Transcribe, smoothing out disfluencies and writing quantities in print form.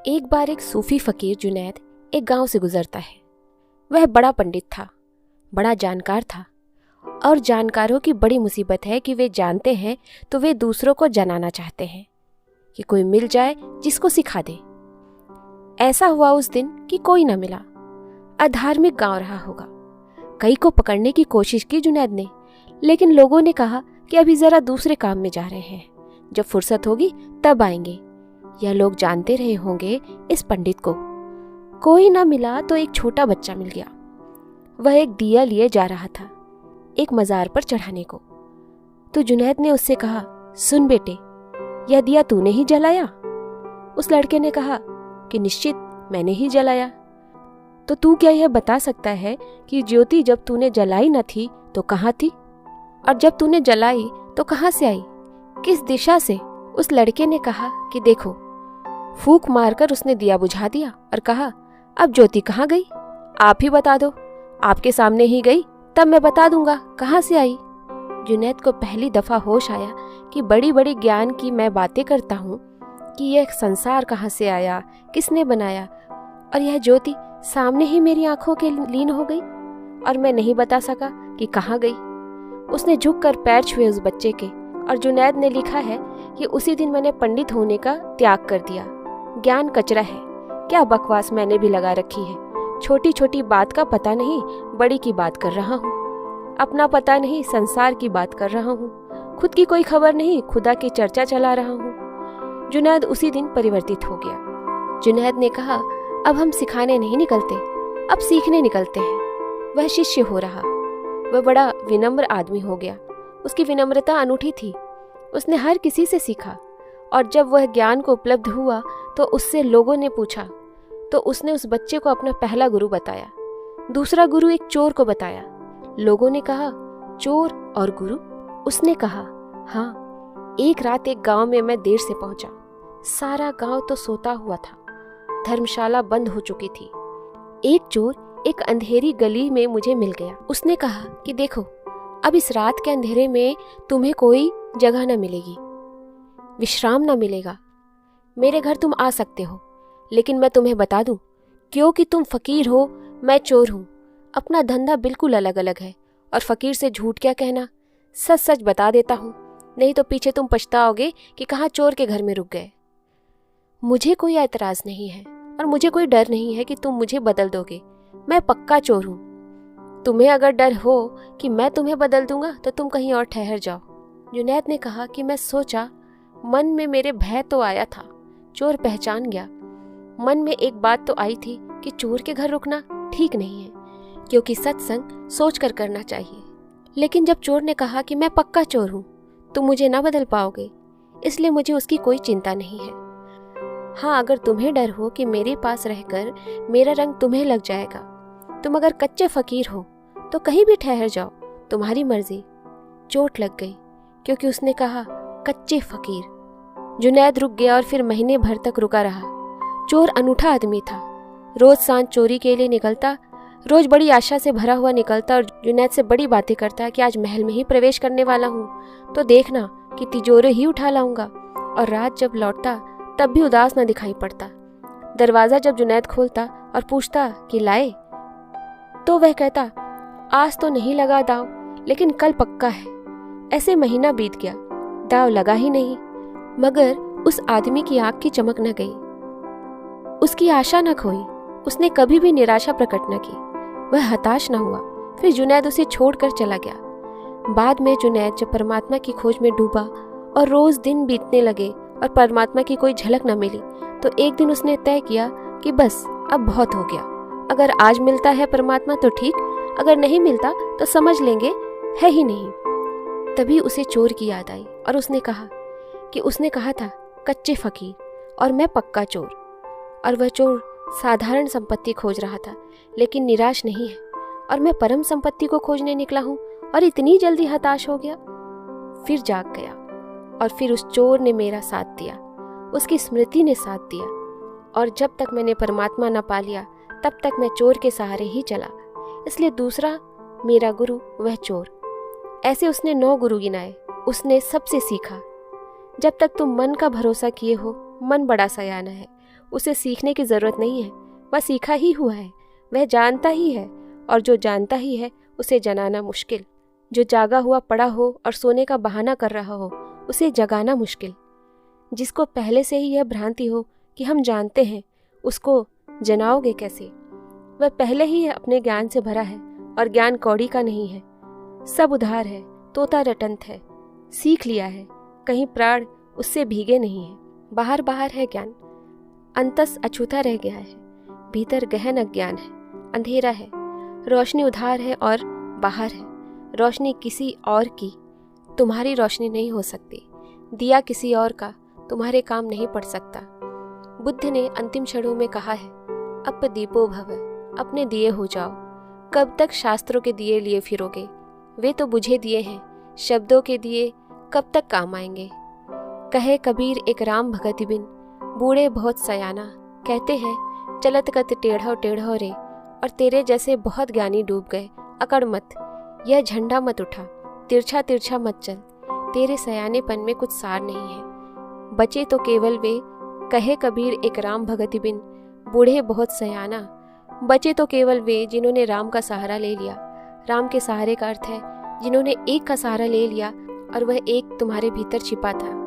एक बार एक सूफी फकीर जुनैद एक गांव से गुजरता है। वह बड़ा पंडित था, बड़ा जानकार था, और जानकारों की बड़ी मुसीबत है कि वे जानते हैं तो वे दूसरों को जनाना चाहते हैं कि कोई मिल जाए जिसको सिखा दे। ऐसा हुआ उस दिन कि कोई न मिला। अधार्मिक गांव रहा होगा। कई को पकड़ने की कोशिश की जुनैद ने, लेकिन लोगों ने कहा कि अभी जरा दूसरे काम में जा रहे हैं, जब फुर्सत होगी तब आएंगे। यह लोग जानते रहे होंगे इस पंडित को। कोई ना मिला तो एक छोटा बच्चा मिल गया। वह एक दिया लिए जा रहा था एक मजार पर चढ़ाने को। तो जुनैद ने उससे कहा, सुन बेटे, यह दिया तूने ही जलाया? उस लड़के ने कहा कि निश्चित मैंने ही जलाया। तो तू क्या यह बता सकता है कि ज्योति जब तूने जलाई न थी तो कहाँ थी, और जब तूने जलाई तो कहाँ से आई, किस दिशा से? उस लड़के ने कहा कि देखो। फूंक मारकर उसने दिया बुझा दिया और कहा, अब ज्योति कहाँ गई? आप ही बता दो। आपके सामने ही गई, तब मैं बता दूंगा कहाँ से आई। जुनैद को पहली दफा होश आया कि बड़ी बड़ी ज्ञान की मैं बातें करता हूँ कि यह संसार कहाँ से आया, किसने बनाया, और यह ज्योति सामने ही मेरी आंखों के लीन हो गई और मैं नहीं बता सका कि कहाँ गई। उसने झुककर पैर छुए उस बच्चे के, और जुनैद ने लिखा है कि उसी दिन मैंने पंडित होने का त्याग कर दिया। ज्ञान कचरा है, क्या बकवास मैंने भी लगा रखी है। छोटी छोटी बात का पता नहीं, बड़ी की बात कर रहा हूँ। अपना पता नहीं, संसार की बात कर रहा हूँ। खुद की कोई खबर नहीं, खुदा की चर्चा चला रहा हूँ। जुनैद उसी दिन परिवर्तित हो गया। जुनैद ने कहा, अब हम सिखाने नहीं निकलते, अब सीखने निकलते हैं। वह शिष्य हो रहा। वह बड़ा विनम्र आदमी हो गया। उसकी विनम्रता अनूठी थी। उसने हर किसी से सीखा, और जब वह ज्ञान को उपलब्ध हुआ तो उससे लोगों ने पूछा तो उसने उस बच्चे को अपना पहला गुरु बताया। दूसरा गुरु एक चोर को बताया। लोगों ने कहा, चोर और गुरु? उसने कहा, हाँ। एक रात एक गांव में मैं देर से पहुंचा। सारा गांव तो सोता हुआ था। धर्मशाला बंद हो चुकी थी। एक चोर एक अंधेरी गली में मुझे मिल गया। उसने कहा कि देखो, अब इस रात के अंधेरे में तुम्हें कोई जगह न मिलेगी, विश्राम न मिलेगा। मेरे घर तुम आ सकते हो, लेकिन मैं तुम्हें बता दूं, क्योंकि तुम फकीर हो, मैं चोर हूं। अपना धंधा बिल्कुल अलग अलग है, और फकीर से झूठ क्या कहना। सच सच बता देता हूं, नहीं तो पीछे तुम पछताओगे कि कहाँ चोर के घर में रुक गए। मुझे कोई ऐतराज नहीं है, और मुझे कोई डर नहीं है कि तुम मुझे बदल दोगे। मैं पक्का चोर हूं। तुम्हें अगर डर हो कि मैं तुम्हें बदल दूंगा तो तुम कहीं और ठहर जाओ। जुनैद ने कहा कि मैं सोचा, मन में मेरे भय तो आया था, चोर पहचान गया। मन में एक बात तो आई थी कि चोर के घर रुकना ठीक नहीं है, क्योंकि सत्संग सोच कर करना चाहिए। लेकिन जब चोर ने कहा कि मैं पक्का चोर हूँ, तुम मुझे ना बदल पाओगे, इसलिए मुझे उसकी कोई चिंता नहीं है। हाँ, अगर तुम्हें डर हो कि मेरे पास रहकर मेरा रंग तुम्हें लग जाएगा, तुम अगर कच्चे फकीर हो तो कहीं भी ठहर जाओ, तुम्हारी मर्जी। चोट लग गई, क्योंकि उसने कहा कच्चे फकीर। जुनैद रुक गया और फिर महीने भर तक रुका रहा। चोर अनूठा आदमी था। रोज सांझ चोरी के लिए निकलता, रोज बड़ी आशा से भरा हुआ निकलता, और जुनैद से बड़ी बातें करता कि आज महल में ही प्रवेश करने वाला हूँ, तो देखना कि तिजोरे ही उठा लाऊंगा। और रात जब लौटता तब भी उदास न दिखाई पड़ता। दरवाजा जब जुनैद खोलता और पूछता कि लाए, तो वह कहता, आज तो नहीं लगा दाव, लेकिन कल पक्का है। ऐसे महीना बीत गया, दाव लगा ही नहीं, मगर उस आदमी की आंख की चमक न गई, उसकी आशा न खोई, उसने कभी भी निराशा प्रकट न की, वह हताश न हुआ। फिर जुनैद उसे छोड़कर चला गया। बाद में जुनैद जब परमात्मा की खोज में डूबा और रोज दिन बीतने लगे और परमात्मा की कोई झलक न मिली, तो एक दिन उसने तय किया कि बस अब बहुत हो गया। अगर आज मिलता है परमात्मा तो ठीक, अगर नहीं मिलता तो समझ लेंगे है ही नहीं। तभी उसे चोर की याद आई, और उसने कहा कि उसने कहा था कच्चे फकीर और मैं पक्का चोर। और वह चोर साधारण संपत्ति खोज रहा था, लेकिन निराश नहीं है, और मैं परम संपत्ति को खोजने निकला हूँ और इतनी जल्दी हताश हो गया। फिर जाग गया, और फिर उस चोर ने मेरा साथ दिया, उसकी स्मृति ने साथ दिया, और जब तक मैंने परमात्मा न पा लिया तब तक मैं चोर के सहारे ही चला। इसलिए दूसरा मेरा गुरु वह चोर। ऐसे उसने 9 गुरु गिनाए। उसने सबसे सीखा। जब तक तुम मन का भरोसा किए हो, मन बड़ा सयाना है, उसे सीखने की ज़रूरत नहीं है, वह सीखा ही हुआ है, वह जानता ही है, और जो जानता ही है उसे जनाना मुश्किल। जो जागा हुआ पड़ा हो और सोने का बहाना कर रहा हो उसे जगाना मुश्किल। जिसको पहले से ही यह भ्रांति हो कि हम जानते हैं, उसको जनाओगे कैसे? वह पहले ही अपने ज्ञान से भरा है, और ज्ञान कौड़ी का नहीं है, सब उधार है, तोता रटंत है, सीख लिया है, कहीं प्राण उससे भीगे नहीं है। बाहर बाहर है ज्ञान, अंतस अछूता रह गया है, भीतर गहन अज्ञान है, अंधेरा है, रोशनी उधार है और बाहर है, रोशनी किसी और की तुम्हारी रोशनी नहीं हो सकती, दिया किसी और का तुम्हारे काम नहीं पड़ सकता। बुद्ध ने अंतिम क्षणों में कहा है, अब दीपो भव, अपने दिए हो जाओ। कब तक शास्त्रों के दिए लिए फिरोगे? वे तो बुझे दिए हैं, शब्दों के दिए कब तक काम आएंगे? कहे कबीर एक राम भगति बिन, बूढ़े बहुत सयाना। कहते हैं चलत कत टेढ़ो टेढ़ो रे, और तेरे जैसे बहुत ज्ञानी डूब गए। अकड़ मत, यह झंडा मत उठा, तिरछा तिरछा मत चल, तेरे सयानेपन में कुछ सार नहीं है। बचे तो केवल वे, कहे कबीर एक राम भगति बिन, बूढ़े बहुत सयाना। बचे तो केवल वे जिन्होंने राम का सहारा ले लिया। राम के सहारे का अर्थ है जिन्होंने एक का सहारा ले लिया, और वह एक तुम्हारे भीतर छिपा था।